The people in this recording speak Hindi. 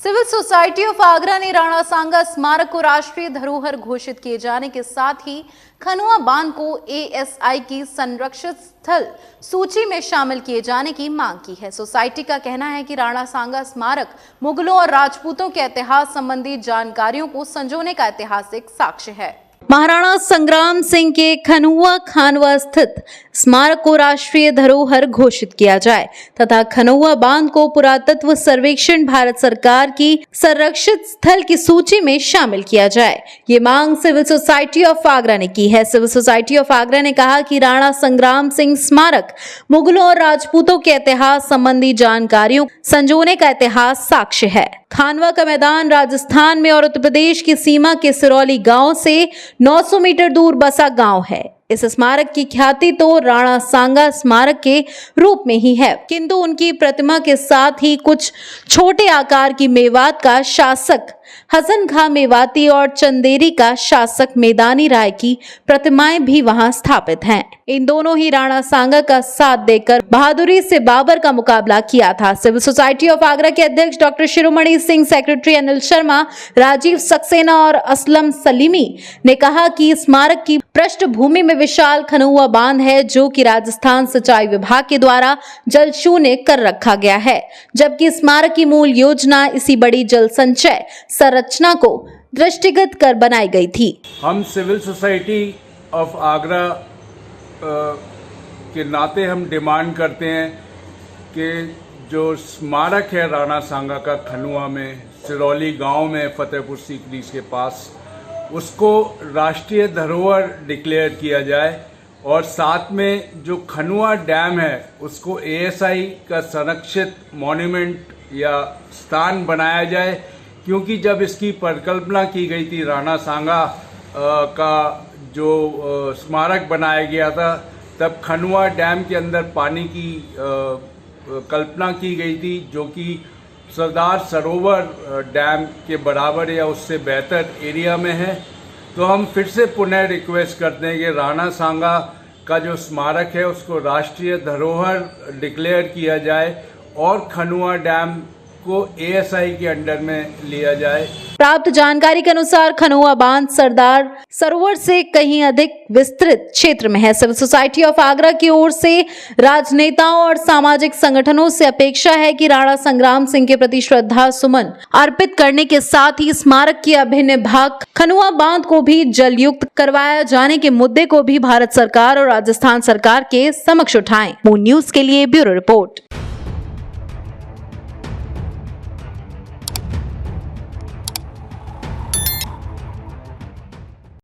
सिविल सोसाइटी ऑफ आगरा ने राणा सांगा स्मारक को राष्ट्रीय धरोहर घोषित किए जाने के साथ ही खनुआ बांध को एएसआई की संरक्षित स्थल सूची में शामिल किए जाने की मांग की है। सोसाइटी का कहना है कि राणा सांगा स्मारक मुगलों और राजपूतों के इतिहास संबंधी जानकारियों को संजोने का ऐतिहासिक साक्ष्य है। महाराणा संग्राम सिंह के खनुआ खानवा स्थित स्मारक को राष्ट्रीय धरोहर घोषित किया जाए तथा खनुआ बांध को पुरातत्व सर्वेक्षण भारत सरकार की संरक्षित स्थल की सूची में शामिल किया जाए। ये मांग सिविल सोसाइटी ऑफ आगरा ने की है। सिविल सोसाइटी ऑफ आगरा ने कहा कि राणा संग्राम सिंह स्मारक मुगलों और राजपूतों के इतिहास संबंधी जानकारियों संजोने का इतिहास साक्ष्य है। खानवा का मैदान राजस्थान में और उत्तर प्रदेश की सीमा के सिरौली गांव से 900 मीटर दूर बसा गांव है। इस स्मारक की ख्याति तो राणा सांगा स्मारक के रूप में ही है, किंतु उनकी प्रतिमा के साथ ही कुछ छोटे आकार की मेवात का शासक हसन खां मेवाती और चंदेरी का शासक मैदानी राय की प्रतिमाएं भी वहां स्थापित हैं। इन दोनों ही राणा सांगा का साथ देकर बहादुरी से बाबर का मुकाबला किया था। सिविल सोसाइटी ऑफ आगरा के अध्यक्ष डॉक्टर शिरोमणि सिंह, सेक्रेटरी अनिल शर्मा, राजीव सक्सेना और असलम सलीमी ने कहा कि स्मारक की पृष्ठभूमि में विशाल खनुआ बांध है, जो कि राजस्थान सिंचाई विभाग के द्वारा जल शून्य कर रखा गया है, जबकि स्मारक की मूल योजना इसी बड़ी जल संचय संरचना को दृष्टिगत कर बनाई गई थी। हम सिविल सोसाइटी ऑफ आगरा के नाते हम डिमांड करते हैं कि जो स्मारक है राणा सांगा का खनुआ में सिरौली गांव में फतेहपुर सीकरी के पास, उसको राष्ट्रीय धरोहर डिक्लेयर किया जाए और साथ में जो खनुआ डैम है उसको एएसआई का संरक्षित मॉन्यूमेंट या स्थान बनाया जाए, क्योंकि जब इसकी परिकल्पना की गई थी राणा सांगा का जो स्मारक बनाया गया था, तब खनुआ डैम के अंदर पानी की कल्पना की गई थी, जो कि सरदार सरोवर डैम के बराबर या उससे बेहतर एरिया में है। तो हम फिर से पुनः रिक्वेस्ट करते हैं कि राणा सांगा का जो स्मारक है उसको राष्ट्रीय धरोहर डिक्लेयर किया जाए और खनुआ डैम को एएसआई के अंडर में लिया जाए। प्राप्त जानकारी के अनुसार खनुआ बांध सरदार सरोवर से कहीं अधिक विस्तृत क्षेत्र में है। सिविल सोसाइटी ऑफ आगरा की ओर से राजनेताओं और सामाजिक संगठनों से अपेक्षा है कि राणा संग्राम सिंह के प्रति श्रद्धा सुमन अर्पित करने के साथ ही स्मारक के अभिन्न भाग खनुआ बांध को भी जलयुक्त करवाया जाने के मुद्दे को भी भारत सरकार और राजस्थान सरकार के समक्ष उठाएं। मून न्यूज के लिए ब्यूरो रिपोर्ट।